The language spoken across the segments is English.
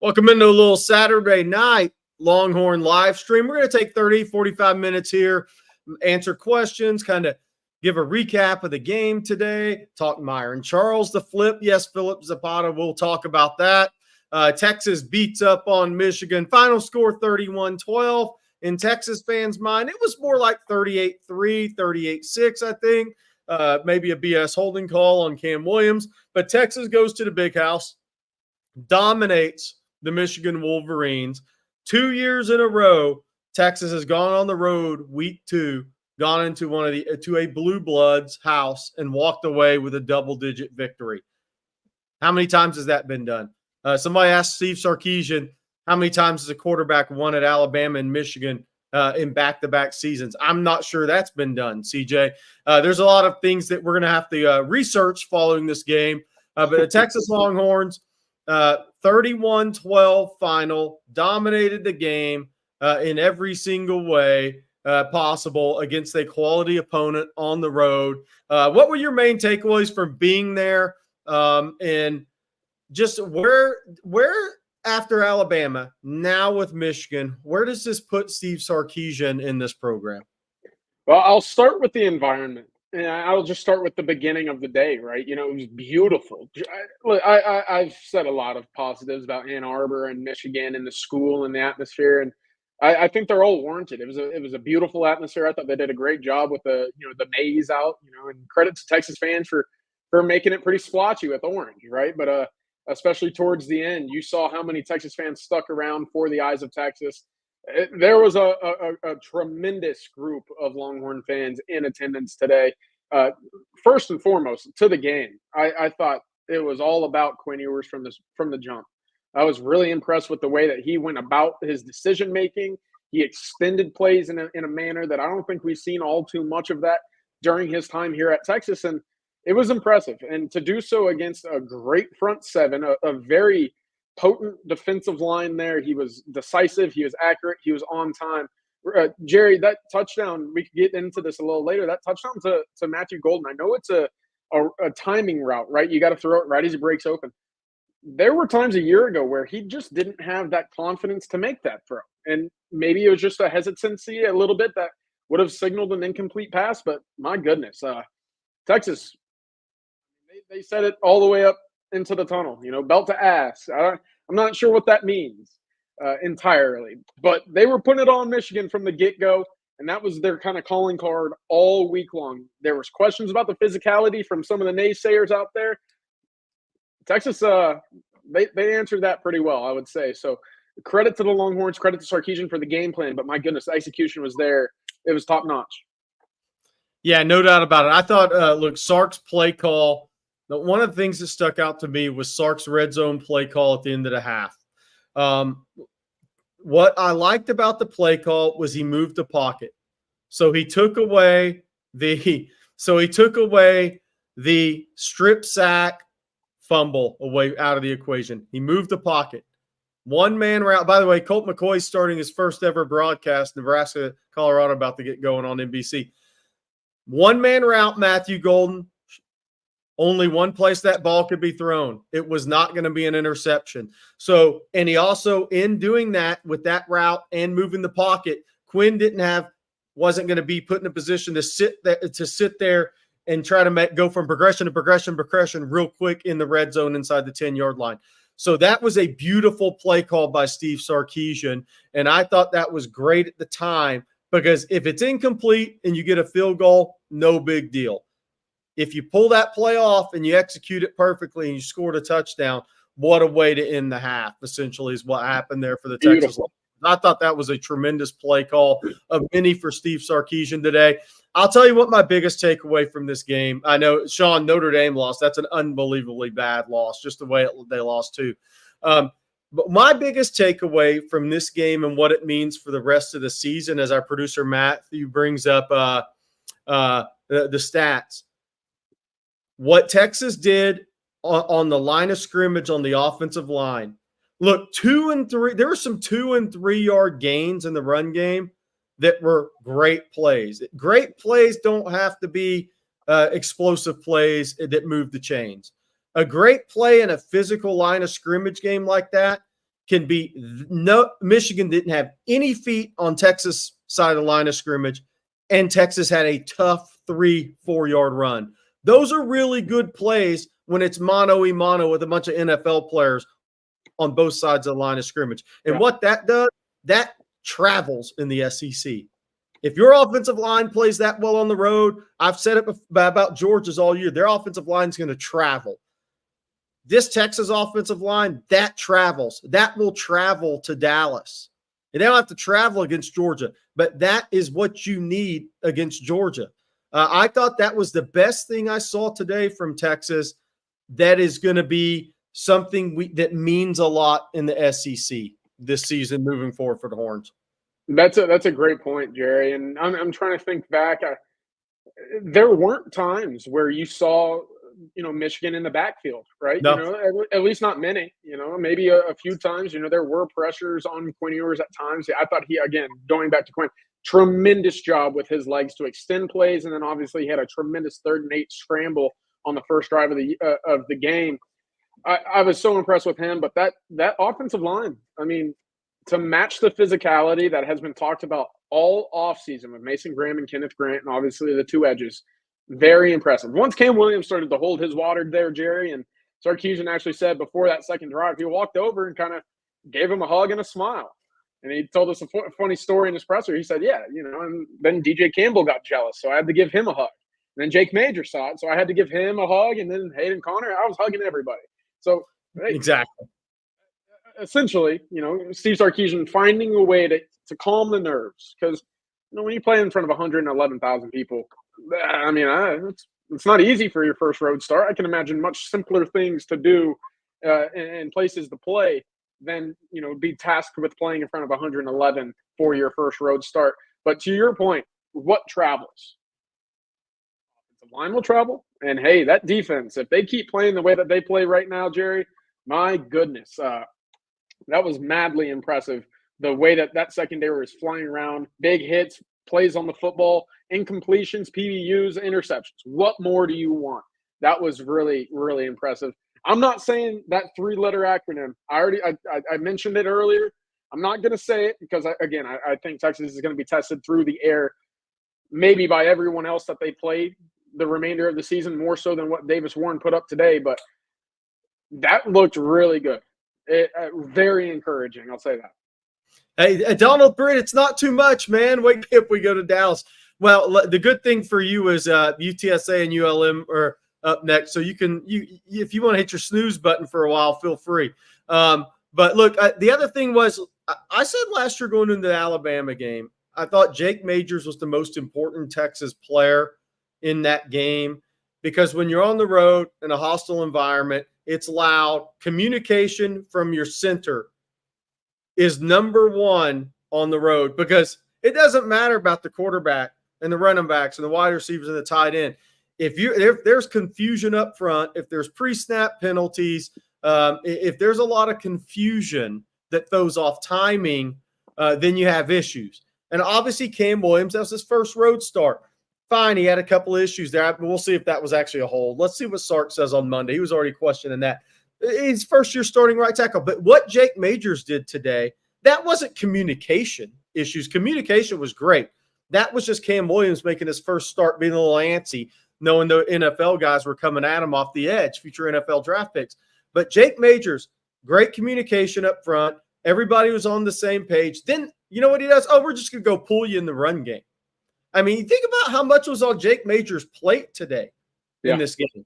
Welcome into a little Saturday night Longhorn live stream. We're going to take 30, 45 minutes here, answer questions, kind of give a recap of the game today, talk Myron Charles, the flip. Yes, Philip Zapata, we'll talk about that. Texas beats up on Michigan. Final score 31-12. In Texas fans' mind, it was more like 38-3, 38-6, I think. Maybe a BS holding call on Cam Williams. But Texas goes to the big house, dominates the Michigan Wolverines. 2 years in a row, Texas has gone on the road week 2, gone into to a Blue Bloods house and walked away with a double-digit victory. How many times has that been done? Somebody asked Steve Sarkisian, how many times has a quarterback won at Alabama and Michigan in back-to-back seasons? I'm not sure that's been done, CJ. There's a lot of things that we're going to have to research following this game. But the Texas Longhorns, 31-12 final, dominated the game in every single way possible against a quality opponent on the road. What were your main takeaways from being there, and just where after Alabama, now with Michigan, where does this put Steve Sarkisian in this program? Well, I'll start with the environment. And I'll just start with the beginning of the day, right? You know, it was beautiful. I've said a lot of positives about Ann Arbor and Michigan and the school and the atmosphere, and I think they're all warranted. It was a beautiful atmosphere. I thought they did a great job with the maize out, and credit to Texas fans for making it pretty splotchy with orange, right? But especially towards the end, you saw how many Texas fans stuck around for the Eyes of Texas. There was a tremendous group of Longhorn fans in attendance today. First and foremost, to the game, I thought it was all about Quinn Ewers from the jump. I was really impressed with the way that he went about his decision making. He extended plays in a manner that I don't think we've seen all too much of that during his time here at Texas, and it was impressive. And to do so against a great front seven, a very potent defensive line there. He was decisive. He was accurate. He was on time. Jerry, that touchdown, we could get into this a little later. That touchdown to Matthew Golden, I know it's a timing route, right? You got to throw it right as he breaks open. There were times a year ago where he just didn't have that confidence to make that throw. And maybe it was just a hesitancy a little bit that would have signaled an incomplete pass. But my goodness, Texas, they set it all the way up into the tunnel, belt to ass. I'm not sure what that means entirely, but they were putting it on Michigan from the get-go, and that was their kind of calling card all week long. There was questions about the physicality from some of the naysayers out there. Texas, they answered that pretty well, I would say. So credit to the Longhorns, credit to Sarkisian for the game plan, but my goodness, the execution was there. It was top-notch. Yeah, no doubt about it. I thought, Sark's play call, one of the things that stuck out to me was Sark's red zone play call at the end of the half. What I liked about the play call was he moved the pocket. So he took away the strip sack fumble away out of the equation. He moved the pocket. One-man route. By the way, Colt McCoy's starting his first ever broadcast, Nebraska, Colorado, about to get going on NBC. One-man route, Matthew Golden. Only one place that ball could be thrown. It was not going to be an interception. So, and he also, in doing that with that route and moving the pocket, Quinn wasn't going to be put in a position to sit there and try to go from progression to progression real quick in the red zone inside the 10-yard line. So that was a beautiful play call by Steve Sarkisian, and I thought that was great at the time because if it's incomplete and you get a field goal, no big deal. If you pull that play off and you execute it perfectly and you scored a touchdown, what a way to end the half, essentially, is what happened there for the Texas Longhorns. I thought that was a tremendous play call of many for Steve Sarkisian today. I'll tell you what my biggest takeaway from this game. I know, Sean, Notre Dame lost. That's an unbelievably bad loss, just the way they lost too. But my biggest takeaway from this game and what it means for the rest of the season, as our producer Matthew brings up the stats, what Texas did on the line of scrimmage on the offensive line. Look, 2 and 3. There were some 2 and 3 yard gains in the run game that were great plays. Great plays don't have to be explosive plays that move the chains. A great play in a physical line of scrimmage game like that can be no Michigan didn't have any feet on Texas side of the line of scrimmage, and Texas had a tough 3-4 yard run. Those are really good plays when it's mano-a-mano with a bunch of NFL players on both sides of the line of scrimmage. And what that does, that travels in the SEC. If your offensive line plays that well on the road, I've said it about Georgia's all year, their offensive line is going to travel. This Texas offensive line, that travels. That will travel to Dallas. And they don't have to travel against Georgia, but that is what you need against Georgia. I thought that was the best thing I saw today from Texas. That is going to be something that means a lot in the SEC this season moving forward for the Horns. That's a great point, Jerry. And I'm trying to think back. There weren't times where you saw Michigan in the backfield, right? No. At least not many. Maybe a few times. There were pressures on Quinn Ewers at times. I thought he, again, going back to Quinn, tremendous job with his legs to extend plays, and then obviously he had a tremendous 3rd and 8 scramble on the first drive of the game. I was so impressed with him, but that offensive line, I mean, to match the physicality that has been talked about all offseason with Mason Graham and Kenneth Grant, and obviously the two edges, very impressive. Once Cam Williams started to hold his water there, Jerry, and Sarkisian actually said before that second drive, he walked over and kind of gave him a hug and a smile. And he told us a funny story in his presser. He said, and then DJ Campbell got jealous, so I had to give him a hug. And then Jake Major saw it, so I had to give him a hug. And then Hayden Connor, I was hugging everybody. So exactly. Essentially, Steve Sarkisian finding a way to calm the nerves. Because, when you play in front of 111,000 people, I mean, it's not easy for your first road start. I can imagine much simpler things to do and places to play than, be tasked with playing in front of 111 for your first road start. But to your point, what travels? The line will travel. And, hey, that defense, if they keep playing the way that they play right now, Jerry, my goodness, that was madly impressive. The way that secondary is flying around, big hits, plays on the football, incompletions, PBUs, interceptions. What more do you want? That was really, really impressive. I'm not saying that 3-letter acronym. I mentioned it earlier. I'm not going to say it because, I think Texas is going to be tested through the air, maybe by everyone else that they played the remainder of the season, more so than what Davis Warren put up today. But that looked really good. Very encouraging, I'll say that. Hey, Donald Britt, it's not too much, man. Wait if we go to Dallas. Well, the good thing for you is UTSA and ULM are up next, so you can if you want to hit your snooze button for a while, feel free. But look, the other thing was I said last year going into the Alabama game, I thought Jake Majors was the most important Texas player in that game because when you're on the road in a hostile environment, it's loud. Communication from your center is number one on the road because it doesn't matter about the quarterback and the running backs and the wide receivers and the tight end. If there's confusion up front, if there's pre-snap penalties, if there's a lot of confusion that throws off timing, then you have issues. And obviously Cam Williams, that was his first road start. Fine, he had a couple of issues there. We'll see if that was actually a hold. Let's see what Sark says on Monday. He was already questioning that. He's first year starting right tackle. But what Jake Majors did today, that wasn't communication issues. Communication was great. That was just Cam Williams making his first start, being a little antsy, knowing the NFL guys were coming at him off the edge, future NFL draft picks. But Jake Majors, great communication up front. Everybody was on the same page. Then, you know what he does? Oh, we're just going to go pull you in the run game. I mean, think about how much was on Jake Majors' plate today in this game.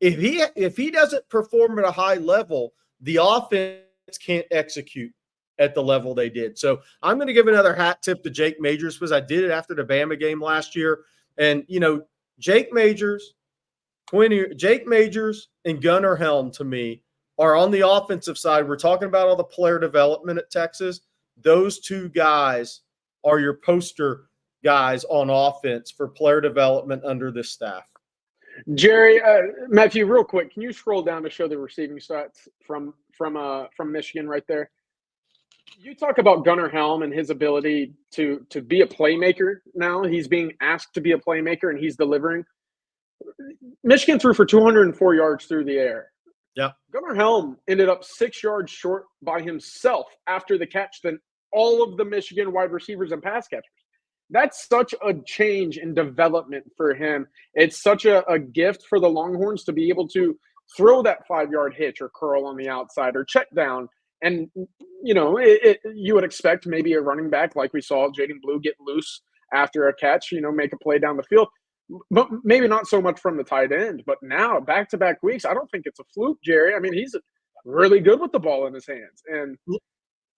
If he doesn't perform at a high level, the offense can't execute at the level they did. So I'm going to give another hat tip to Jake Majors because I did it after the Bama game last year. And, Jake Majors, and Gunnar Helm, to me, are on the offensive side. We're talking about all the player development at Texas. Those two guys are your poster guys on offense for player development under this staff. Jerry, Matthew, real quick, can you scroll down to show the receiving stats from Michigan right there? You talk about Gunnar Helm and his ability to be a playmaker now. He's being asked to be a playmaker, and he's delivering. Michigan threw for 204 yards through the air. Yeah. Gunnar Helm ended up 6 yards short by himself after the catch than all of the Michigan wide receivers and pass catchers. That's such a change in development for him. It's such a gift for the Longhorns to be able to throw that 5-yard hitch or curl on the outside or check down. And, you would expect maybe a running back like we saw Jaden Blue get loose after a catch, make a play down the field. But maybe not so much from the tight end. But now, back-to-back weeks, I don't think it's a fluke, Jerry. I mean, he's really good with the ball in his hands. And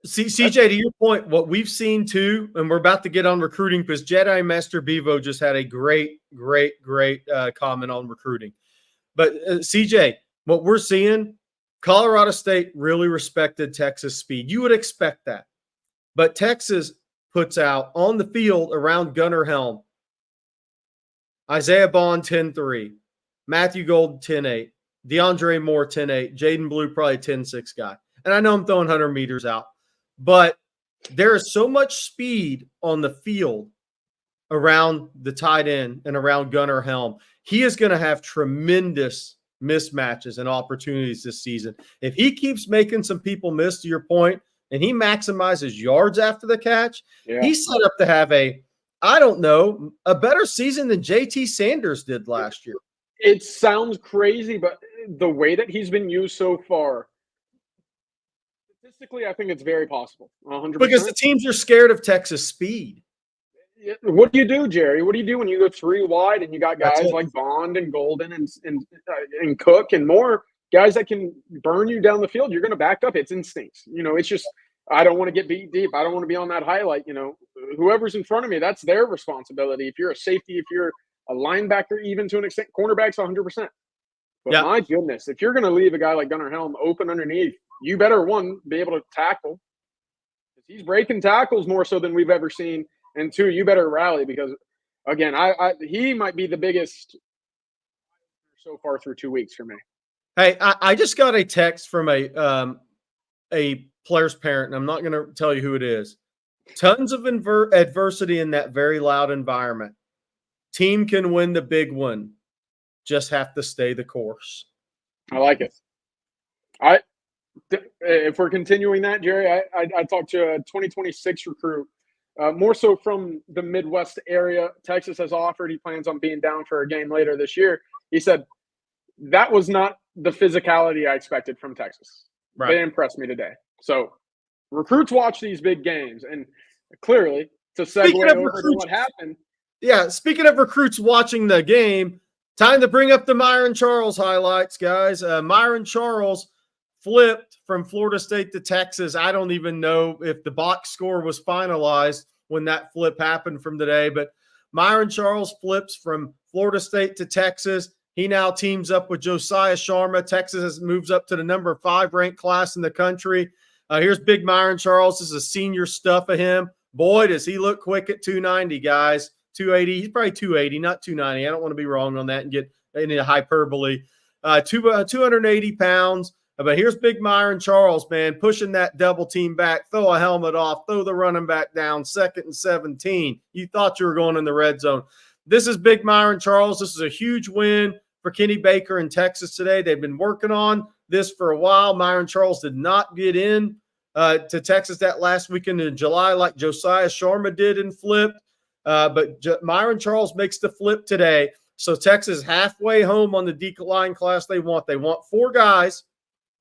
see, CJ, to your point, what we've seen too, and we're about to get on recruiting because Jedi Master Bevo just had a great comment on recruiting. But CJ, what we're seeing, Colorado State really respected Texas speed. You would expect that. But Texas puts out on the field around Gunnar Helm, Isaiah Bond 10-3, Matthew Gold 10-8, DeAndre Moore 10-8, Jaden Blue probably 10-6 guy. And I know I'm throwing 100 meters out, but there is so much speed on the field around the tight end and around Gunnar Helm. He is going to have tremendous mismatches and opportunities this season. If he keeps making some people miss, to your point, and he maximizes yards after the catch, he's set up to have a better season than JT Sanders did last year. It sounds crazy, but the way that he's been used so far, statistically, I think it's very possible. 100%. Because the teams are scared of Texas speed. What do you do, Jerry? What do you do when you go 3 wide and you got guys like Bond and Golden and Cook and more guys that can burn you down the field? You're going to back up. It's instincts. It's just I don't want to get beat deep. I don't want to be on that highlight. Whoever's in front of me, that's their responsibility. If you're a safety, if you're a linebacker, even to an extent, cornerbacks 100%. But my goodness, if you're going to leave a guy like Gunnar Helm open underneath, you better, one, be able to tackle. He's breaking tackles more so than we've ever seen. And 2, you better rally because, again, he might be the biggest so far through 2 weeks for me. Hey, I just got a text from a player's parent, and I'm not going to tell you who it is. Tons of adversity in that very loud environment. Team can win the big one. Just have to stay the course. I like it. If we're continuing that, Jerry, I talked to a 2026 recruit, more so from the Midwest area. Texas has offered. He plans on being down for a game later this year. He said, that was not the physicality I expected from Texas. Right. They impressed me today. So recruits watch these big games, and clearly to segue over to what happened. Yeah, speaking of recruits watching the game, time to bring up the Myron Charles highlights, guys. Myron Charles flipped from Florida State to Texas. I don't even know if the box score was finalized when that flip happened from today, but Myron Charles flips from Florida State to Texas. He now teams up with Josiah Sharma. Texas moves up to the number 5 ranked class in the country. Here's big Myron Charles. This is a senior stuff of him. Boy, does he look quick at 290, guys. 280. He's probably 280, not 290. I don't want to be wrong on that and get into hyperbole. 280 pounds. But here's big Myron Charles, man, pushing that double team back, throw a helmet off, throw the running back down, 2nd and 17. You thought you were going in the red zone. This is big Myron Charles. This is a huge win for Kenny Baker in Texas today. They've been working on this for a while. Myron Charles did not get in to Texas that last weekend in July like Josiah Sharma did and flipped. But Myron Charles makes the flip today. So Texas halfway home on the decline class they want. They want 4 guys.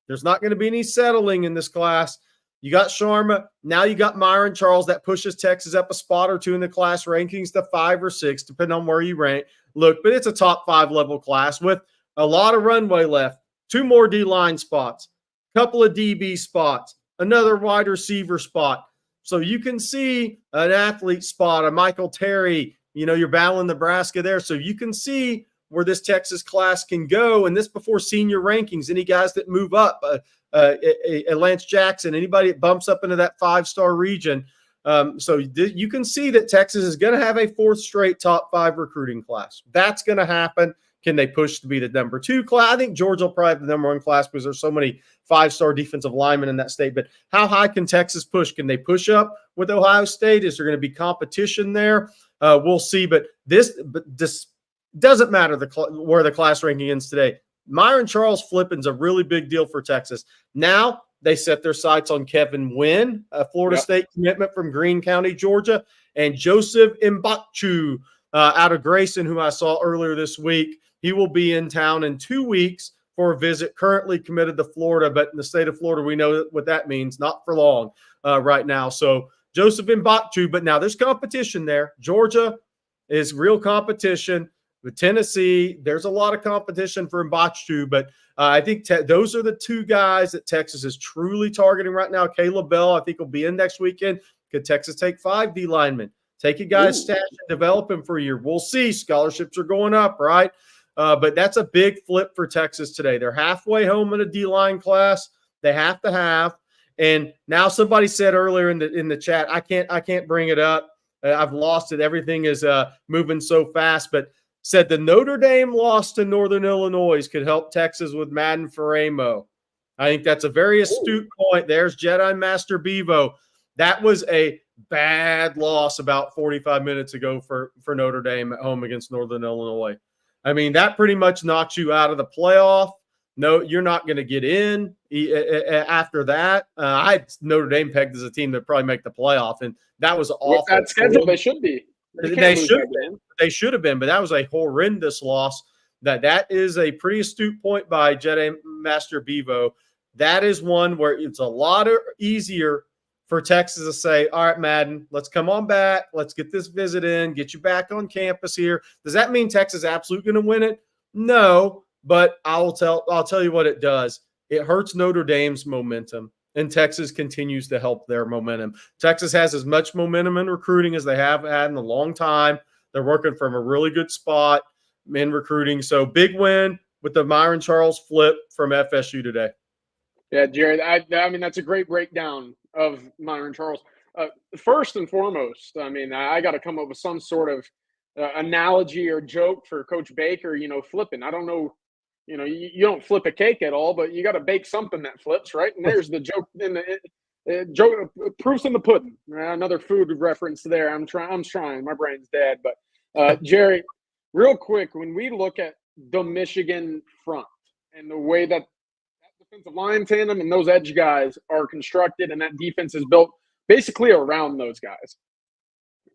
There's not going to be any settling in this class. You got Sharma. Now you got Myron Charles. That pushes Texas up a spot or 2 in the class rankings to 5 or 6, depending on where you rank. Look, but it's a top 5 level class with a lot of runway left. 2 more D-line spots, a couple of DB spots, another wide receiver spot. So you can see an athlete spot, a Michael Terry. You're battling Nebraska there. So you can see where this Texas class can go, and this before senior rankings. Any guys that move up, Lance Jackson, anybody that bumps up into that 5-star region. So you can see that Texas is going to have a 4th straight top 5 recruiting class. That's going to happen. Can they push to be the number 2 class? I think Georgia will probably have the number 1 class because there's so many 5-star defensive linemen in that state. But how high can Texas push? Can they push up with Ohio State? Is there going to be competition there? We'll see. But this doesn't matter where the class ranking ends today. Myron Charles flipping's a really big deal for Texas. Now they set their sights on Kevin Wynn, a Florida State commitment from Greene County, Georgia, and Joseph Mbachu out of Grayson, who I saw earlier this week. He will be in town in 2 weeks for a visit, currently committed to Florida, but in the state of Florida, we know what that means, not for long right now. So Joseph Mbachu, but now there's competition there. Georgia is real competition. With Tennessee, there's a lot of competition for Mbachu, but I think those are the two guys that Texas is truly targeting right now. Caleb Bell, I think, will be in next weekend. Could Texas take 5 D linemen? Take a guy's stash and develop him for a year. We'll see. Scholarships are going up, right? But that's a big flip for Texas today. They're halfway home in a D-line class. They have to have. And now somebody said earlier in the chat, I can't bring it up. I've lost it. Everything is moving so fast. But said the Notre Dame loss to Northern Illinois could help Texas with Madden Faramo. I think that's a very astute point. There's Jedi Master Bevo. That was a bad loss about 45 minutes ago for Notre Dame at home against Northern Illinois. I mean, that pretty much knocks you out of the playoff. No, you're not going to get in after that. I had Notre Dame pegged as a team that probably make the playoff, and that was awful. With that schedule, they should be. They should have been, but that was a horrendous loss. That is a pretty astute point by Jedi Master Bevo. That is one where it's a lot easier for Texas to say, all right, Madden, let's come on back. Let's get this visit in, get you back on campus here. Does that mean Texas is absolutely going to win it? No, but I'll tell you what it does. It hurts Notre Dame's momentum, and Texas continues to help their momentum. Texas has as much momentum in recruiting as they have had in a long time. They're working from a really good spot in recruiting. So big win with the Myron Charles flip from FSU today. Yeah, Jared, I mean, that's a great breakdown of Myron Charles. First and foremost, I mean, I got to come up with some sort of analogy or joke for Coach Baker, flipping. I don't know, you don't flip a cake at all, but you got to bake something that flips, right? And there's the joke in the joke, proofs in the pudding. Another food reference there. I'm trying. My brain's dead. But Jerry, real quick, when we look at the Michigan front and the way that defensive line tandem and those edge guys are constructed and that defense is built basically around those guys,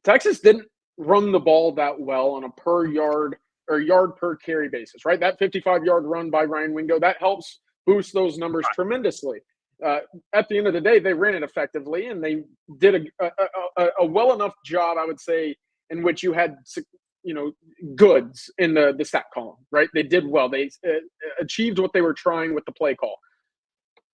Texas didn't run the ball that well on a per yard or yard per carry basis, right? That 55-yard run by Ryan Wingo, that helps boost those numbers tremendously. At the end of the day, they ran it effectively, and they did a well enough job, I would say, in which you had, goods in the stat column, right? They did well. They achieved what they were trying with the play call.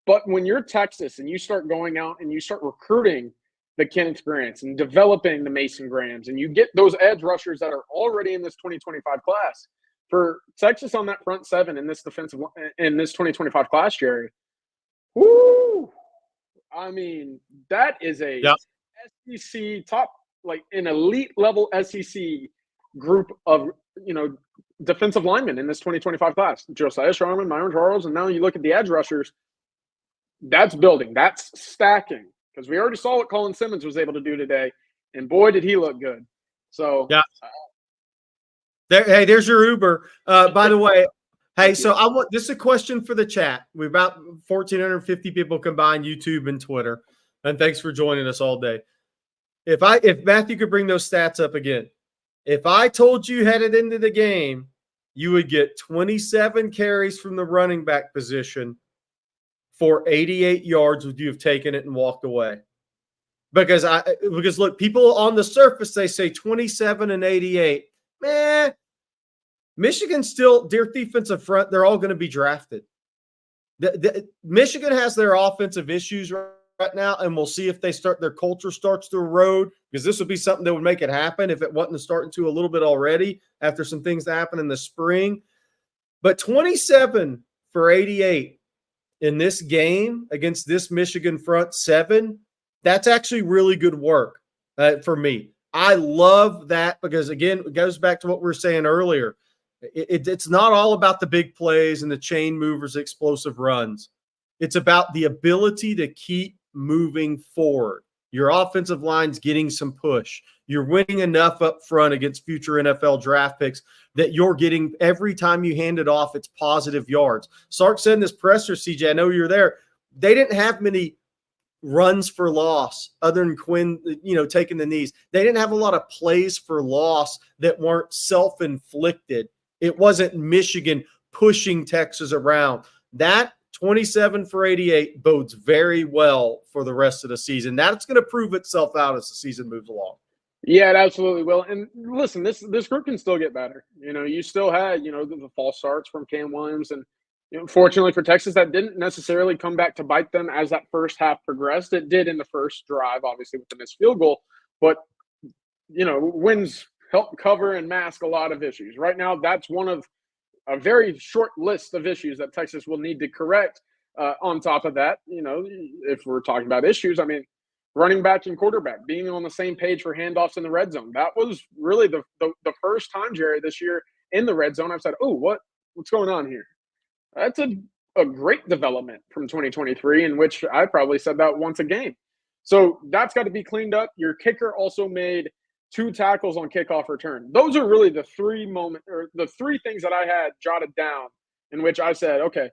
But when you're Texas and you start going out and you start recruiting the Kenneth Grants and developing the Mason Grahams, and you get those edge rushers that are already in this 2025 class, for Texas on that front seven in this 2025 class, Jerry, whoo! I mean, that is a SEC top, like an elite level SEC group of, defensive linemen in this 2025 class. Josiah Sharman, Myron Charles, and now you look at the edge rushers. That's building. That's stacking. Because we already saw what Colin Simmons was able to do today, and boy, did he look good. So, there's your Uber. By the way, so this is a question for the chat. We've about 1,450 people combined, YouTube and Twitter, and thanks for joining us all day. If Matthew could bring those stats up again, if I told you headed into the game, you would get 27 carries from the running back position for 88 yards, would you have taken it and walked away? Because look, people on the surface, they say 27 and 88. Man, Michigan still, their defensive front, they're all going to be drafted. Michigan has their offensive issues right now, and we'll see if their culture starts to erode, because this would be something that would make it happen if it wasn't starting to a little bit already after some things that happened in the spring. But 27 for 88 in this game against this Michigan front seven, that's actually really good work for me. I love that because, again, it goes back to what we were saying earlier. It's not all about the big plays and the chain movers, explosive runs. It's about the ability to keep moving forward. Your offensive line's getting some push. You're winning enough up front against future NFL draft picks that you're getting every time you hand it off, it's positive yards. Sark said in this presser, CJ, I know you're there. They didn't have many runs for loss other than Quinn, taking the knees. They didn't have a lot of plays for loss that weren't self-inflicted. It wasn't Michigan pushing Texas around. That 27 for 88 bodes very well for the rest of the season. That's going to prove itself out as the season moves along. Yeah, it absolutely will. And listen, this group can still get better. You still had, the false starts from Cam Williams. And fortunately for Texas, that didn't necessarily come back to bite them as that first half progressed. It did in the first drive, obviously, with the missed field goal. But, wins help cover and mask a lot of issues. Right now, that's one of a very short list of issues that Texas will need to correct. On top of that, if we're talking about issues, I mean, running back and quarterback being on the same page for handoffs in the red zone. That was really the first time, Jerry, this year in the red zone I've said, oh, what's going on here? That's a great development from 2023, in which I probably said that once a game. So that's got to be cleaned up. Your kicker also made 2 tackles on kickoff return. Those are really the three things that I had jotted down in which I said, okay,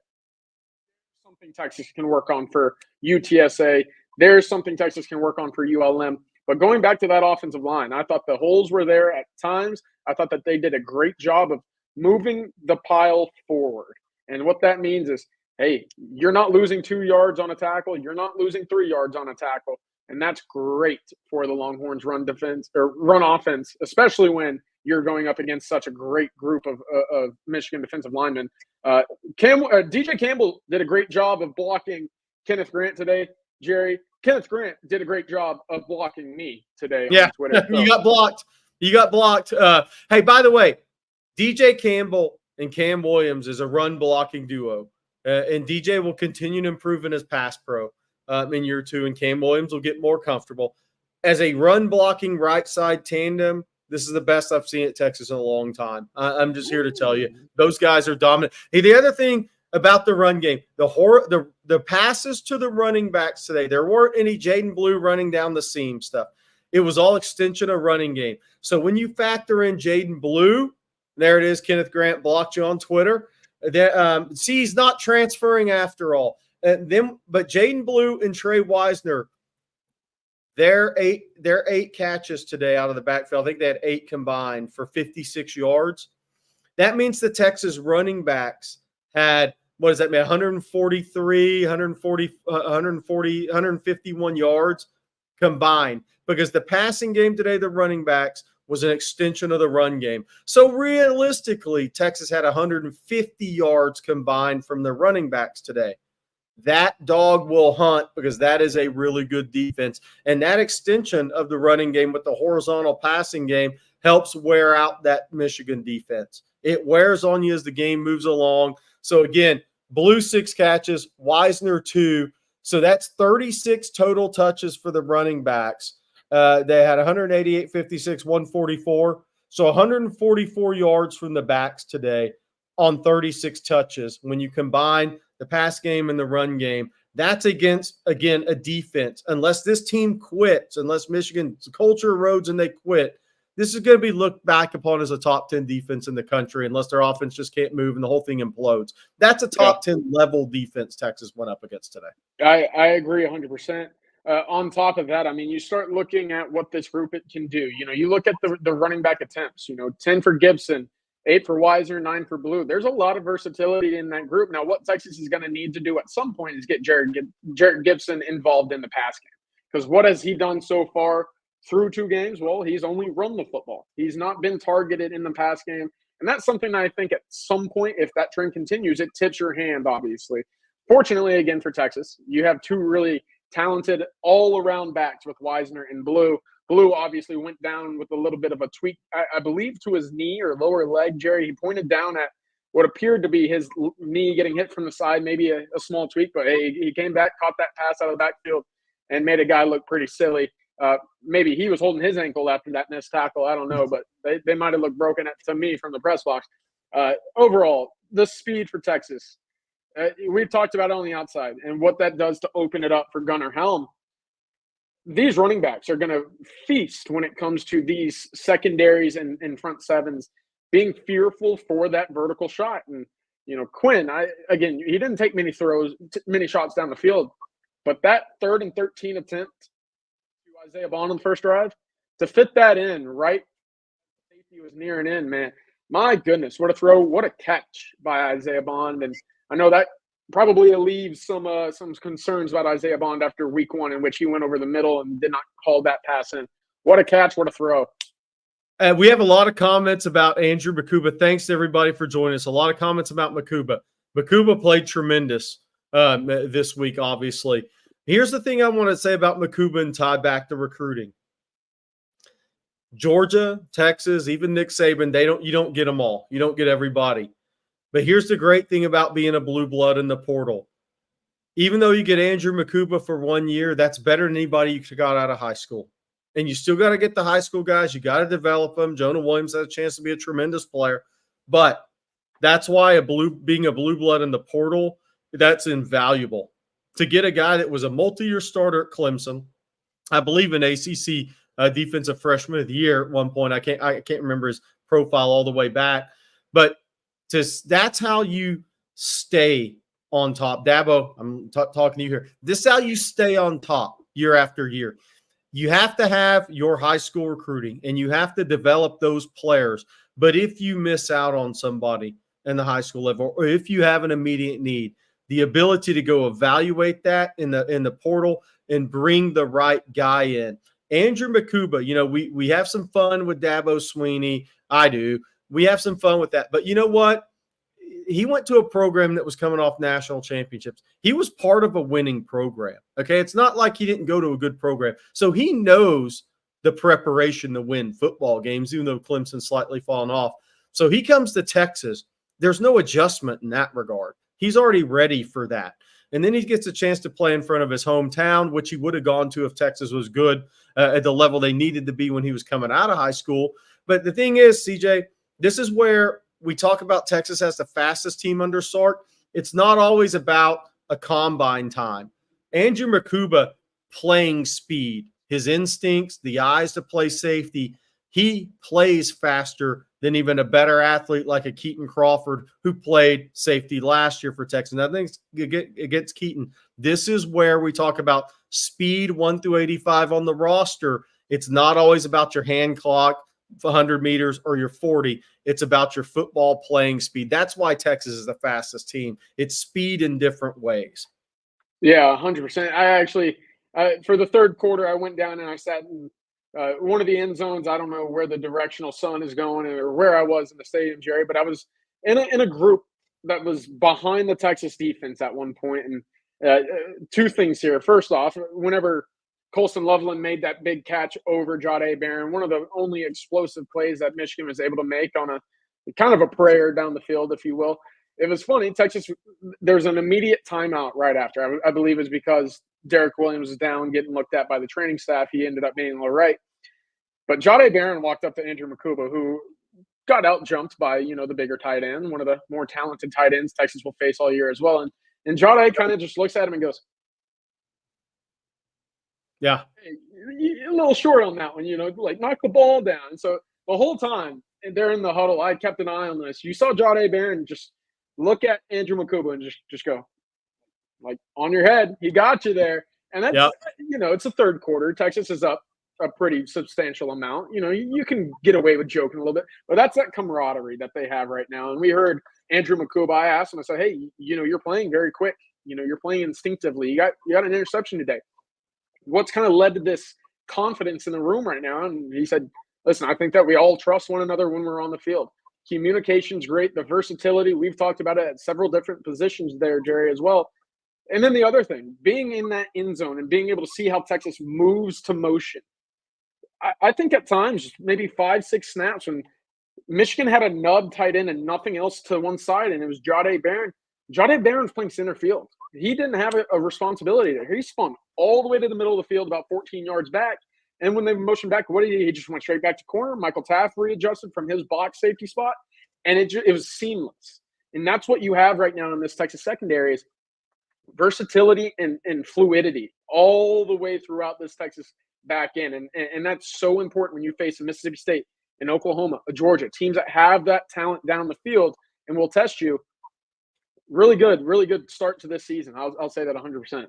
something Texas can work on for UTSA. There's something Texas can work on for ULM. But going back to that offensive line, I thought the holes were there at times. I thought that they did a great job of moving the pile forward. And what that means is, hey, you're not losing 2 yards on a tackle. You're not losing 3 yards on a tackle. And that's great for the Longhorns run defense or run offense, especially when you're going up against such a great group of Michigan defensive linemen. DJ Campbell did a great job of blocking Kenneth Grant today. Jerry, Kenneth Grant did a great job of blocking me today on Twitter. So. You got blocked. Hey, by the way, DJ Campbell and Cam Williams is a run blocking duo. And DJ will continue to improve in his pass pro in year 2, and Cam Williams will get more comfortable. As a run blocking right side tandem, this is the best I've seen at Texas in a long time. I'm just here to tell you, those guys are dominant. Hey, the other thing about the run game, the passes to the running backs today, there weren't any Jaden Blue running down the seam stuff. It was all extension of running game. So when you factor in Jaden Blue, there it is, Kenneth Grant blocked you on Twitter. He's not transferring after all. But Jaden Blue and Trey Wisner, their eight catches today out of the backfield, I think they had 8 combined for 56 yards. That means the Texas running backs had, what does that mean, 151 yards combined, because the passing game today, the running backs, was an extension of the run game. So realistically, Texas had 150 yards combined from the running backs today. That dog will hunt, because that is a really good defense. And that extension of the running game with the horizontal passing game helps wear out that Michigan defense. It wears on you as the game moves along. So again, Blue 6 catches, Wisner 2. So that's 36 total touches for the running backs. They had 188, 56, 144. So 144 yards from the backs today on 36 touches. When you combine the pass game and the run game, that's against, again, a defense. Unless this team quits, unless Michigan's culture erodes and they quit, this is going to be looked back upon as a top 10 defense in the country, unless their offense just can't move and the whole thing implodes. That's a top 10 level defense Texas went up against today. I agree 100%. On top of that, I mean, you start looking at what this group can do. You look at the running back attempts, 10 for Gibson, 8 for Wisner, 9 for Blue. There's a lot of versatility in that group. Now, what Texas is going to need to do at some point is get Jarrett Gibson involved in the pass game. Because what has he done so far through 2 games? Well, he's only run the football. He's not been targeted in the pass game. And that's something that I think at some point, if that trend continues, it tips your hand, obviously. Fortunately, again, for Texas, you have 2 really talented all-around backs with Wisner and Blue. Blue obviously went down with a little bit of a tweak, I believe, to his knee or lower leg, Jerry. He pointed down at what appeared to be his knee getting hit from the side, maybe a small tweak. But, hey, he came back, caught that pass out of the backfield, and made a guy look pretty silly. Maybe he was holding his ankle after that missed tackle. I don't know, but they might have looked broken to me from the press box. Overall, the speed for Texas. We've talked about it on the outside and what that does to open it up for Gunnar Helm. these running backs are going to feast when it comes to these secondaries and front sevens being fearful for that vertical shot. And, Quinn, he didn't take many shots down the field, but that 3rd and 13 attempt to Isaiah Bond on the first drive, to fit that in right, safety was nearing in, man. My goodness, what a throw, what a catch by Isaiah Bond. And I know that probably alleviates some concerns about Isaiah Bond after week 1, in which he went over the middle and did not call that pass in. What a catch, what a throw. We have a lot of comments about Andrew Makuba. Thanks to everybody for joining us. A lot of comments about Makuba. Makuba played tremendous this week, obviously. Here's the thing I want to say about Makuba and tie back to recruiting. Georgia, Texas, even Nick Saban, you don't get them all. You don't get everybody. But here's the great thing about being a blue blood in the portal. Even though you get Andrew Makuba for 1 year, that's better than anybody you got out of high school. And you still got to get the high school guys. You got to develop them. Jonah Williams has a chance to be a tremendous player. But that's why being a blue blood in the portal, that's invaluable. To get a guy that was a multi-year starter at Clemson, I believe an ACC defensive freshman of the year at one point. I can't remember his profile all the way back. But that's how you stay on top. Dabo, I'm talking to you here. This is how you stay on top year after year. You have to have your high school recruiting, and you have to develop those players. But if you miss out on somebody in the high school level, or if you have an immediate need, the ability to go evaluate that in the portal and bring the right guy in. Andrew Makuba, we have some fun with Dabo Swinney. I do. We have some fun with that. But you know what? He went to a program that was coming off national championships. He was part of a winning program. Okay. It's not like he didn't go to a good program. So he knows the preparation to win football games, even though Clemson's slightly fallen off. So he comes to Texas. There's no adjustment in that regard. He's already ready for that. And then he gets a chance to play in front of his hometown, which he would have gone to if Texas was good at the level they needed to be when he was coming out of high school. But the thing is, CJ, this is where we talk about Texas as the fastest team under Sark. It's not always about a combine time. Andrew Makuba playing speed, his instincts, the eyes to play safety, he plays faster than even a better athlete like a Keaton Crawford who played safety last year for Texas. And I think against Keaton, this is where we talk about speed 1 through 85 on the roster. It's not always about your hand clock, 100 meters, or your 40. It's about your football playing speed. That's why Texas is the fastest team. It's speed in different ways. Yeah, 100%. I actually, for the third quarter, I went down and I sat in one of the end zones. I don't know where the directional sun is going or where I was in the stadium, Jerry, but I was in a group that was behind the Texas defense at one point. And two things here. First off, whenever Colston Loveland made that big catch over Jahdae Barron, one of the only explosive plays that Michigan was able to make on a kind of a prayer down the field, if you will. It was funny. Texas, there's an immediate timeout right after. I believe it was because Derek Williams was down, getting looked at by the training staff. He ended up being all right. But Jahdae Barron walked up to Andrew Makuba, who got out-jumped by, the bigger tight end, one of the more talented tight ends Texas will face all year as well. And Jahdae kind of just looks at him and goes, yeah, hey, a little short on that one, like knock the ball down. So the whole time they're in the huddle, I kept an eye on this. You saw Jahdae Barron just look at Andrew Makuba and just go, like, on your head. He got you there. And that's, it's the third quarter. Texas is up a pretty substantial amount. You can get away with joking a little bit, but that's that camaraderie that they have right now. And we heard Andrew Makuba. I asked him, I said, hey, you're playing very quick. You're playing instinctively. You got an interception today. What's kind of led to this confidence in the room right now? And he said, listen, I think that we all trust one another when we're on the field. Communication's great. The versatility, we've talked about it at several different positions there, Jerry, as well. And then the other thing, being in that end zone and being able to see how Texas moves to motion. I think at times, maybe 5-6 snaps when Michigan had a nub tight end and nothing else to one side, and it was Jahdae Barron. Jahdae Barron's playing center field. He didn't have a responsibility there. He spun all the way to the middle of the field, about 14 yards back. And when they motioned back, what did he just went straight back to corner. Michael Taft readjusted from his box safety spot, and it was seamless. And that's what you have right now in this Texas secondary is versatility and fluidity all the way throughout this Texas back end. And that's so important when you face a Mississippi State, an Oklahoma, a Georgia, teams that have that talent down the field and will test you. Really good start to this season. I'll say that 100%.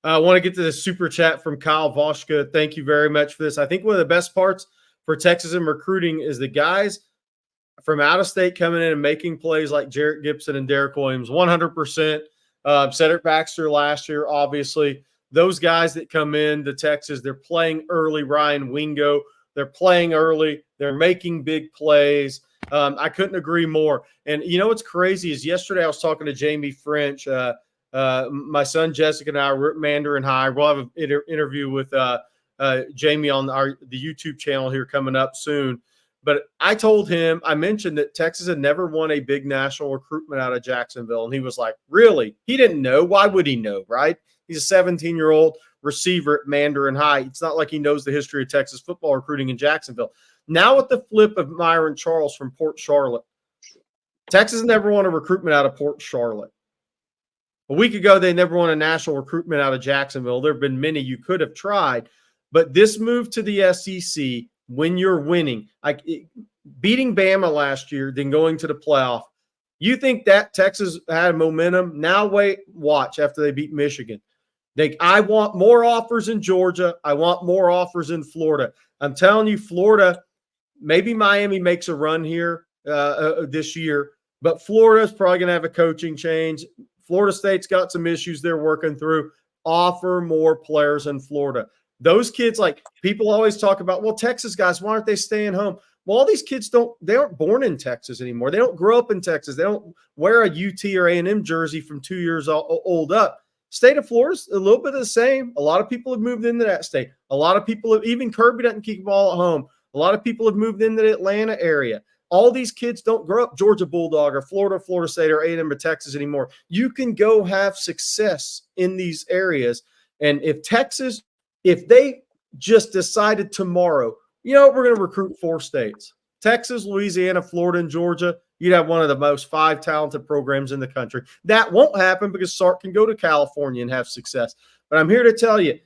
I want to get to the super chat from Kyle Voshka. Thank you very much for this. I think one of the best parts for Texas in recruiting is the guys from out of state coming in and making plays like Jarrett Gibson and Derek Williams. 100%. Cedric Baxter last year, obviously. Those guys that come in to Texas, they're playing early. Ryan Wingo, they're playing early. They're making big plays. I couldn't agree more. And you know what's crazy is yesterday I was talking to Jamie French. My son Jessica and I were at Mandarin High. We'll have an interview with Jamie on the YouTube channel here coming up soon. But I told him, I mentioned that Texas had never won a big national recruitment out of Jacksonville. And he was like, really? He didn't know. Why would he know, right? He's a 17-year-old receiver at Mandarin High. It's not like he knows the history of Texas football recruiting in Jacksonville. Now with the flip of Myron Charles from Port Charlotte, Texas never won a recruitment out of Port Charlotte. A week ago, they never won a national recruitment out of Jacksonville. There have been many you could have tried. But this move to the SEC, when you're winning, like beating Bama last year, then going to the playoff, you think that Texas had momentum? Now watch after they beat Michigan. I want more offers in Georgia. I want more offers in Florida. I'm telling you, Florida, maybe Miami makes a run here this year, but Florida's probably going to have a coaching change. Florida State's got some issues they're working through. Offer more players in Florida. Those kids, like people always talk about, well, Texas guys, why aren't they staying home? Well, all these kids they aren't born in Texas anymore. They don't grow up in Texas. They don't wear a UT or A&M jersey from 2 years old up. State of Florida's a little bit of the same. A lot of people have moved into that state. A lot of people even Kirby doesn't keep them all at home. A lot of people have moved into the Atlanta area. All these kids don't grow up Georgia Bulldog or Florida State or A&M or Texas anymore. You can go have success in these areas. And if they just decided tomorrow, we're going to recruit 4 states, Texas, Louisiana, Florida, and Georgia, you'd have one of the most 5 talented programs in the country. That won't happen because Sark can go to California and have success. But I'm here to tell you,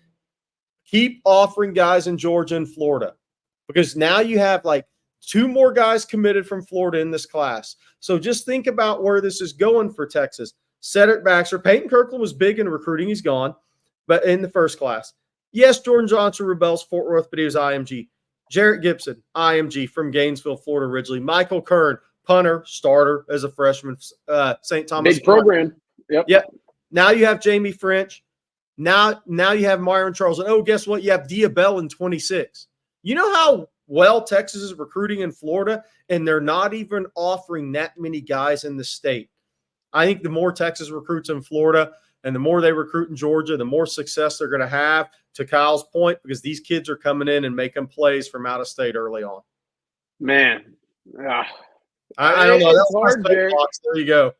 keep offering guys in Georgia and Florida because now you have like 2 more guys committed from Florida in this class. So just think about where this is going for Texas. Cedric Baxter, Peyton Kirkland was big in recruiting. He's gone, but in the first class. Yes, Jordan Johnson rebels Fort Worth, but he was IMG. Jarrett Gibson, IMG from Gainesville, Florida originally. Michael Kern, punter, starter as a freshman, St. Thomas. Big program. Yep. Now you have Jamie French. Now you have Myron Charles. And, oh, guess what? You have Diabell in 26. You know how well Texas is recruiting in Florida, and they're not even offering that many guys in the state. I think the more Texas recruits in Florida and the more they recruit in Georgia, the more success they're going to have, to Kyle's point, because these kids are coming in and making plays from out of state early on. Man. I don't know. That's hard, box. There you go.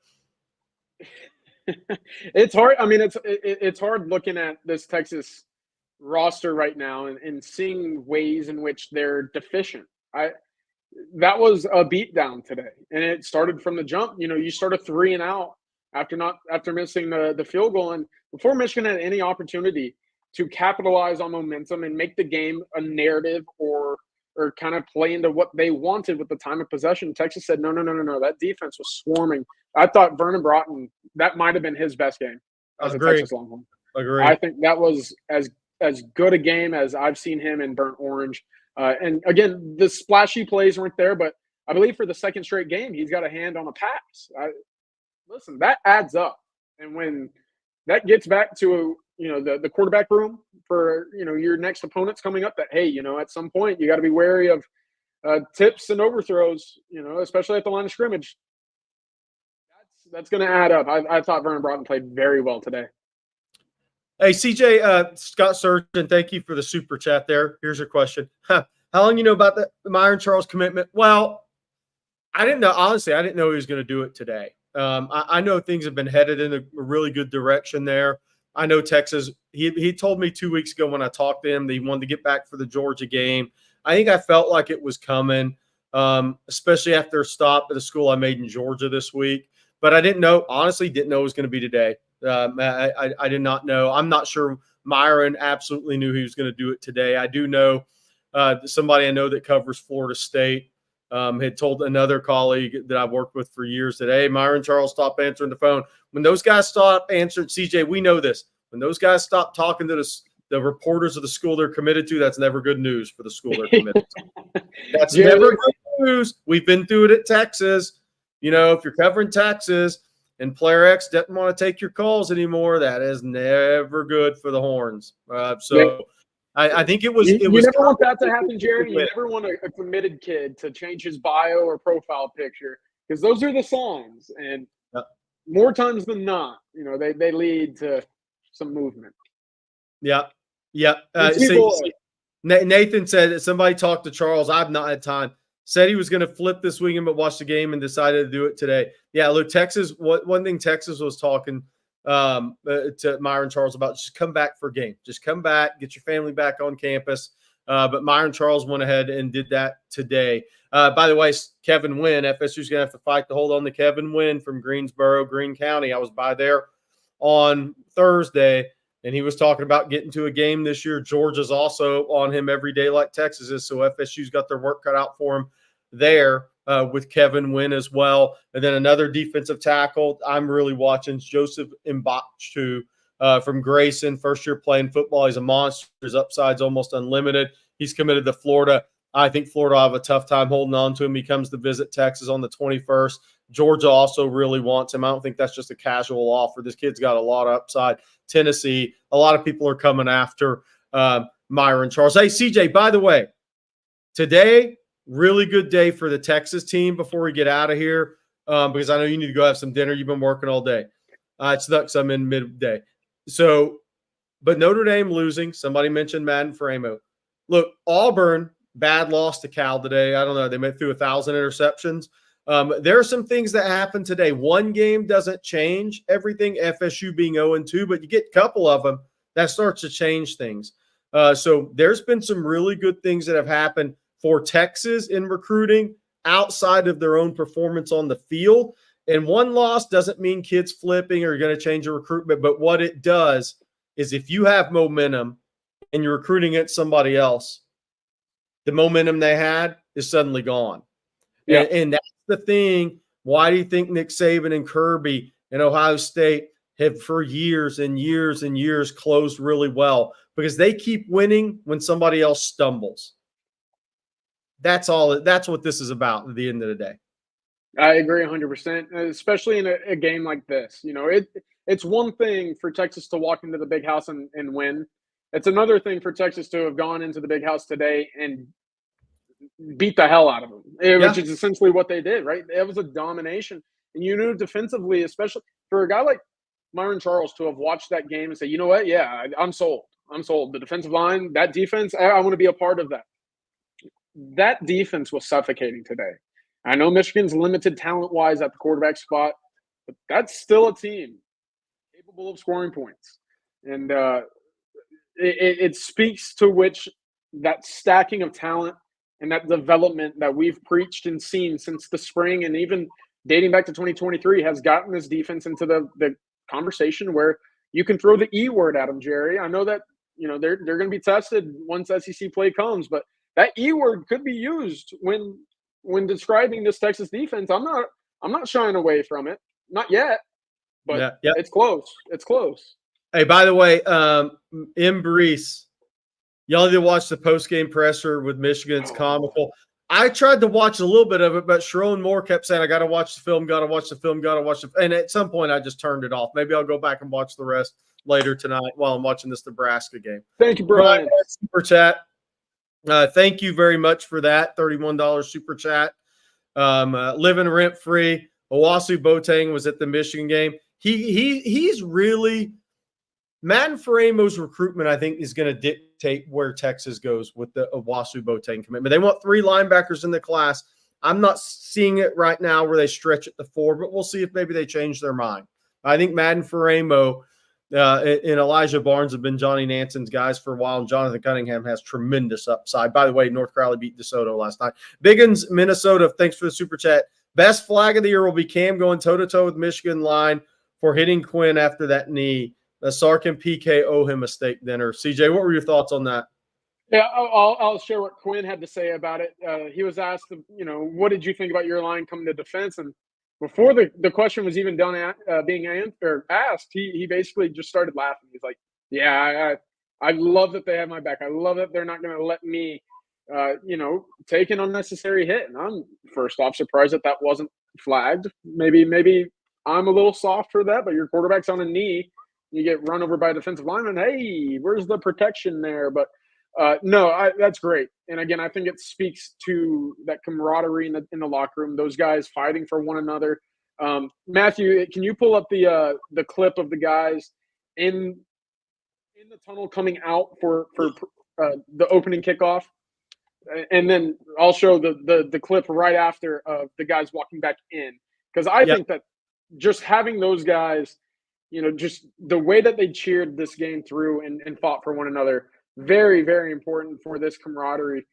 It's hard. I mean, it's hard looking at this Texas roster right now and seeing ways in which they're deficient. That was a beatdown today, and it started from the jump. You started 3 and out after missing the field goal, and before Michigan had any opportunity to capitalize on momentum and make the game a narrative or kind of play into what they wanted with the time of possession, Texas said, no. That defense was swarming. I thought Vernon Broughton, that might have been his best game as a Texas Longhorn. Agree. I think that was as good a game as I've seen him in burnt orange. And again, the splashy plays weren't there, but I believe for the second straight game, he's got a hand on a pass. Listen, that adds up. And when that gets back to the quarterback room for your next opponents coming up, that hey, at some point you got to be wary of tips and overthrows, especially at the line of scrimmage. That's going to add up. I thought Vernon Broughton played very well today. Hey, CJ, Scott Surgeon, thank you for the super chat there. Here's your question. How long you know about the Myron Charles commitment? Well, I didn't know. Honestly, I didn't know he was going to do it today. I know things have been headed in a really good direction there. I know Texas, he told me 2 weeks ago when I talked to him that he wanted to get back for the Georgia game. I think I felt like it was coming, especially after a stop at a school I made in Georgia this week. But I didn't know it was going to be today. I did not know. I'm not sure Myron absolutely knew he was going to do it today. I do know somebody I know that covers Florida State had told another colleague that I've worked with for years that, hey, Myron Charles stopped answering the phone. When those guys stop answering, CJ, we know this. When those guys stop talking to the reporters of the school they're committed to, that's never good news for the school they're committed to. That's never good news. We've been through it at Texas. If you're covering Texas and player X doesn't want to take your calls anymore, that is never good for the Horns. I think it was. You was never want that to happen, Jerry. You never want a committed kid to change his bio or profile picture, because those are the signs. And more times than not, they lead to some movement. Yeah. Nathan said somebody talked to Charles. I've not had time. Said he was going to flip this weekend, but watched the game and decided to do it today. Yeah, look, Texas. One thing Texas was talking to Myron Charles about, just come back for a game. Just come back, get your family back on campus. But Myron Charles went ahead and did that today. By the way, Kevin Wynn, FSU's going to have to fight to hold on to Kevin Wynn from Greensboro, Greene County. I was by there on Thursday, and he was talking about getting to a game this year. Georgia's also on him every day like Texas is, so FSU's got their work cut out for him there. With Kevin Wynn as well. And then another defensive tackle I'm really watching is Joseph Mbachu from Grayson, first year playing football. He's a monster. His upside's almost unlimited. He's committed to Florida. I think Florida will have a tough time holding on to him. He comes to visit Texas on the 21st. Georgia also really wants him. I don't think that's just a casual offer. This kid's got a lot of upside. Tennessee, a lot of people are coming after Myron Charles. Hey, CJ, by the way, today – really good day for the Texas team before we get out of here, because I know you need to go have some dinner. You've been working all day. It sucks. I'm in midday. But Notre Dame losing. Somebody mentioned Madden Framo. Look, Auburn, bad loss to Cal today. I don't know. They went through 1,000 interceptions. There are some things that happened today. One game doesn't change everything, FSU being 0-2, but you get a couple of them, that starts to change things. So there's been some really good things that have happened for Texas in recruiting outside of their own performance on the field. And one loss doesn't mean kids flipping or going to change your recruitment. But what it does is if you have momentum and you're recruiting against somebody else, the momentum they had is suddenly gone. Yeah. And that's the thing. Why do you think Nick Saban and Kirby and Ohio State have for years and years and years closed really well? Because they keep winning when somebody else stumbles. That's all. That's what this is about at the end of the day. I agree 100%, especially in a game like this. It's one thing for Texas to walk into the big house and win. It's another thing for Texas to have gone into the big house today and beat the hell out of them, which is essentially what they did, right? It was a domination. And you knew defensively, especially for a guy like Myron Charles, to have watched that game and say, you know what? Yeah, I'm sold. I'm sold. The defensive line, that defense, I want to be a part of that. That defense was suffocating today. I know Michigan's limited talent-wise at the quarterback spot, but that's still a team capable of scoring points. And it speaks to which that stacking of talent and that development that we've preached and seen since the spring and even dating back to 2023 has gotten this defense into the conversation where you can throw the E word at them, Jerry. I know that they're going to be tested once SEC play comes, but that E word could be used when describing this Texas defense. I'm not shying away from it. Not yet, but It's close. It's close. Hey, by the way, Brees, y'all need to watch the post-game presser with Michigan. It's comical. I tried to watch a little bit of it, but Sharon Moore kept saying, I got to watch the film, got to watch the film, got to watch the – and at some point I just turned it off. Maybe I'll go back and watch the rest later tonight while I'm watching this Nebraska game. Thank you, Brian. Super chat. Thank you very much for that $31 super chat. Living rent free. Owasu Boateng was at the Michigan game. He's really Madden Framo's recruitment. I think is going to dictate where Texas goes with the Owasu Boateng commitment. They want 3 linebackers in the class. I'm not seeing it right now where they stretch it to 4, but we'll see if maybe they change their mind. I think Madden Framo and Elijah Barnes have been Johnny Nanson's guys for a while, and Jonathan Cunningham has tremendous upside. By the way, North Crowley beat DeSoto last night. Biggins, Minnesota, thanks for the super chat. Best flag of the year will be Cam going toe-to-toe with Michigan line for hitting Quinn after that knee. Sark and PK owe him a steak dinner. CJ, what were your thoughts on that? Yeah, I'll share what Quinn had to say about it. He was asked, what did you think about your line coming to defense? And before the question was even done being asked, he basically just started laughing. He's like, yeah, I love that they have my back. I love that they're not going to let me, take an unnecessary hit. And I'm first off surprised that wasn't flagged. Maybe I'm a little soft for that, but your quarterback's on a knee. You get run over by a defensive lineman. Hey, where's the protection there? But no, that's great. And again, I think it speaks to that camaraderie in the locker room, those guys fighting for one another. Matthew, can you pull up the clip of the guys in the tunnel coming out for the opening kickoff? And then I'll show the clip right after of the guys walking back in. Because I think that just having those guys, just the way that they cheered this game through and fought for one another, very, very important for this camaraderie.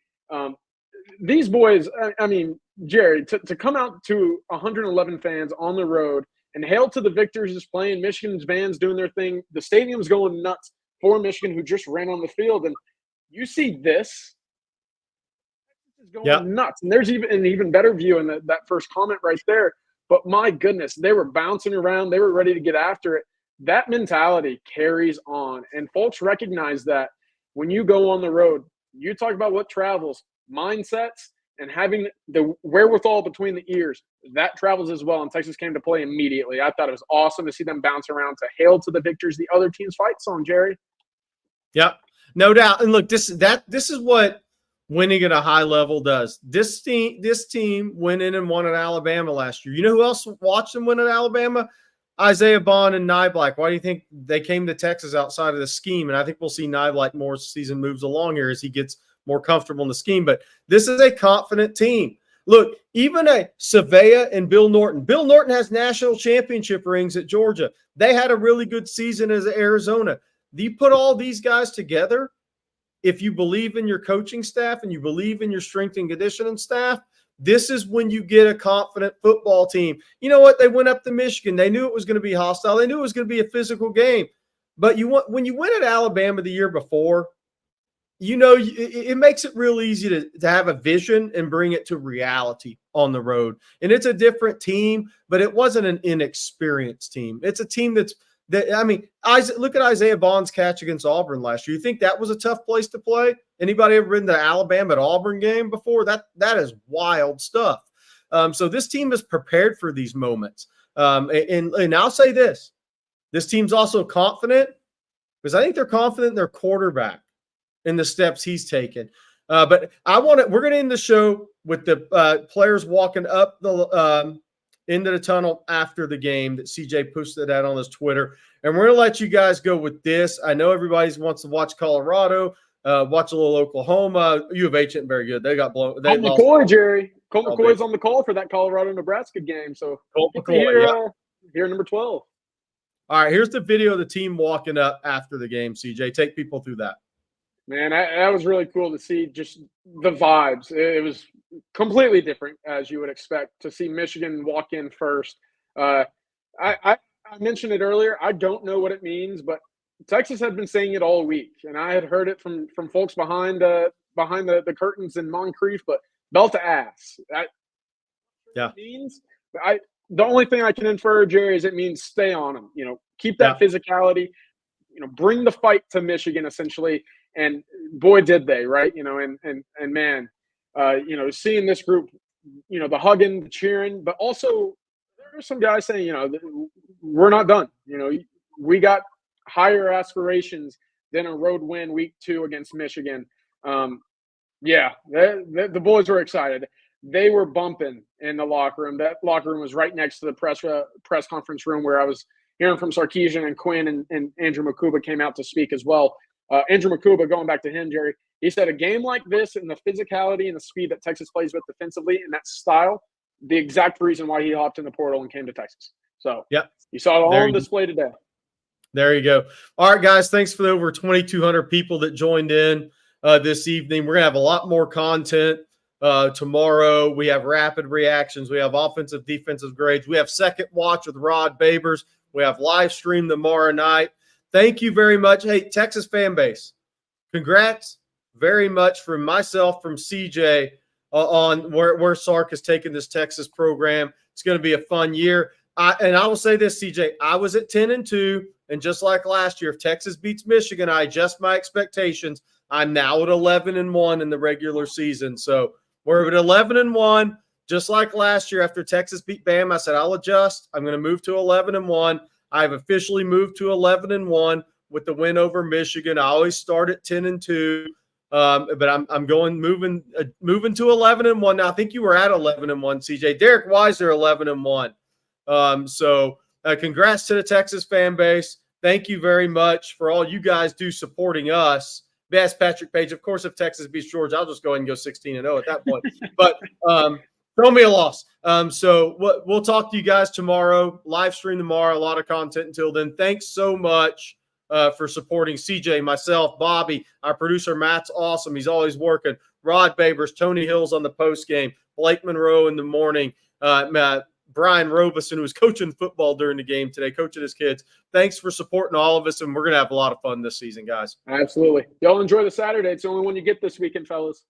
These boys, I mean, Jerry, to come out to 111 fans on the road and hail to the victors is playing, Michigan's band's doing their thing. The stadium's going nuts for Michigan, who just ran on the field. And you see this is going nuts. And there's even an even better view in that first comment right there. But my goodness, they were bouncing around. They were ready to get after it. That mentality carries on. And folks recognize that when you go on the road, you talk about what travels, mindsets, and having the wherewithal between the ears. That travels as well. And Texas came to play immediately. I thought it was awesome to see them bounce around to hail to the victors the other team's fight song, Jerry. Yep, no doubt. And look, this is what winning at a high level does. This team went in and won at Alabama last year. You know who else watched them win at Alabama? Isaiah Bond and Niblack. Why do you think they came to Texas outside of the scheme? And I think we'll see Niblack more as the season moves along here as he gets more comfortable in the scheme. But this is a confident team. Look, even a Savea and Bill Norton. Bill Norton has national championship rings at Georgia. They had a really good season as Arizona. You put all these guys together, if you believe in your coaching staff and you believe in your strength and conditioning staff, this is when you get a confident football team. You know what? They went up to Michigan. They knew it was going to be hostile. They knew it was going to be a physical game. But when you win at Alabama the year before, it makes it real easy to have a vision and bring it to reality on the road. And it's a different team, but it wasn't an inexperienced team. It's a team look at Isaiah Bond's catch against Auburn last year. You think that was a tough place to play? Anybody ever been to the Alabama at Auburn game before? That is wild stuff. So this team is prepared for these moments. And I'll say this team's also confident because I think they're confident in their quarterback and the steps he's taken. But we're going to end the show with the players walking up the into the tunnel after the game that CJ posted out on his Twitter. And we're going to let you guys go with this. I know everybody wants to watch Colorado, watch a little Oklahoma. U of H isn't very good. They got blown. Colt McCoy, Jerry. Colt McCoy's on the call for that Colorado-Nebraska game. So Colt McCoy, here number 12. All right, here's the video of the team walking up after the game, CJ. Take people through that. Man, that was really cool to see just the vibes. It was completely different, as you would expect, to see Michigan walk in first. I mentioned it earlier. I don't know what it means, but Texas had been saying it all week, and I had heard it from folks behind the curtains in Moncrief, but belt to ass. It means the only thing I can infer, Jerry, is it means stay on them. Keep that physicality. Bring the fight to Michigan, essentially. And boy, did they, right? And man, seeing this group, the hugging, the cheering, but also there are some guys saying, we're not done. We got higher aspirations than a road win week 2 against Michigan. The boys were excited. They were bumping in the locker room. That locker room was right next to the press conference room where I was hearing from Sarkisian and Quinn and Andrew Makuba came out to speak as well. Andrew Makuba, going back to him, Jerry, he said a game like this and the physicality and the speed that Texas plays with defensively and that style, the exact reason why he hopped in the portal and came to Texas. So you saw it all on display today. There you go. All right, guys, thanks for the over 2,200 people that joined in this evening. We're going to have a lot more content tomorrow. We have rapid reactions. We have offensive, defensive grades. We have second watch with Rod Babers. We have live stream tomorrow night. thank you very much. Hey, Texas fan base, congrats very much from myself, from CJ, on where Sark has taken this Texas program. It's going to be a fun year. And I will say this, CJ, I was at 10-2, and just like last year, if Texas beats Michigan, I adjust my expectations. I'm now at 11-1 in the regular season. So we're at 11-1, just like last year after Texas beat Bama. I said, I'll adjust. I'm going to move to 11-1. I've officially moved to 11-1 with the win over Michigan. I always start at 10-2. But I'm moving to 11-1 now. I think you were at 11-1, CJ. Derek Weiser 11-1. So congrats to the Texas fan base. Thank you very much for all you guys do supporting us. Ask Patrick Page. Of course, if Texas beats Georgia, I'll just go ahead and go 16-0 at that point. But throw me a loss. So we'll talk to you guys tomorrow. Live stream tomorrow. A lot of content until then. Thanks so much for supporting CJ, myself, Bobby, our producer Matt's awesome. He's always working. Rod Babers, Tony Hills on the post game, Blake Monroe in the morning, Brian Robeson, who was coaching football during the game today, coaching his kids. Thanks for supporting all of us, and we're going to have a lot of fun this season, guys. Absolutely. Y'all enjoy the Saturday. It's the only one you get this weekend, fellas.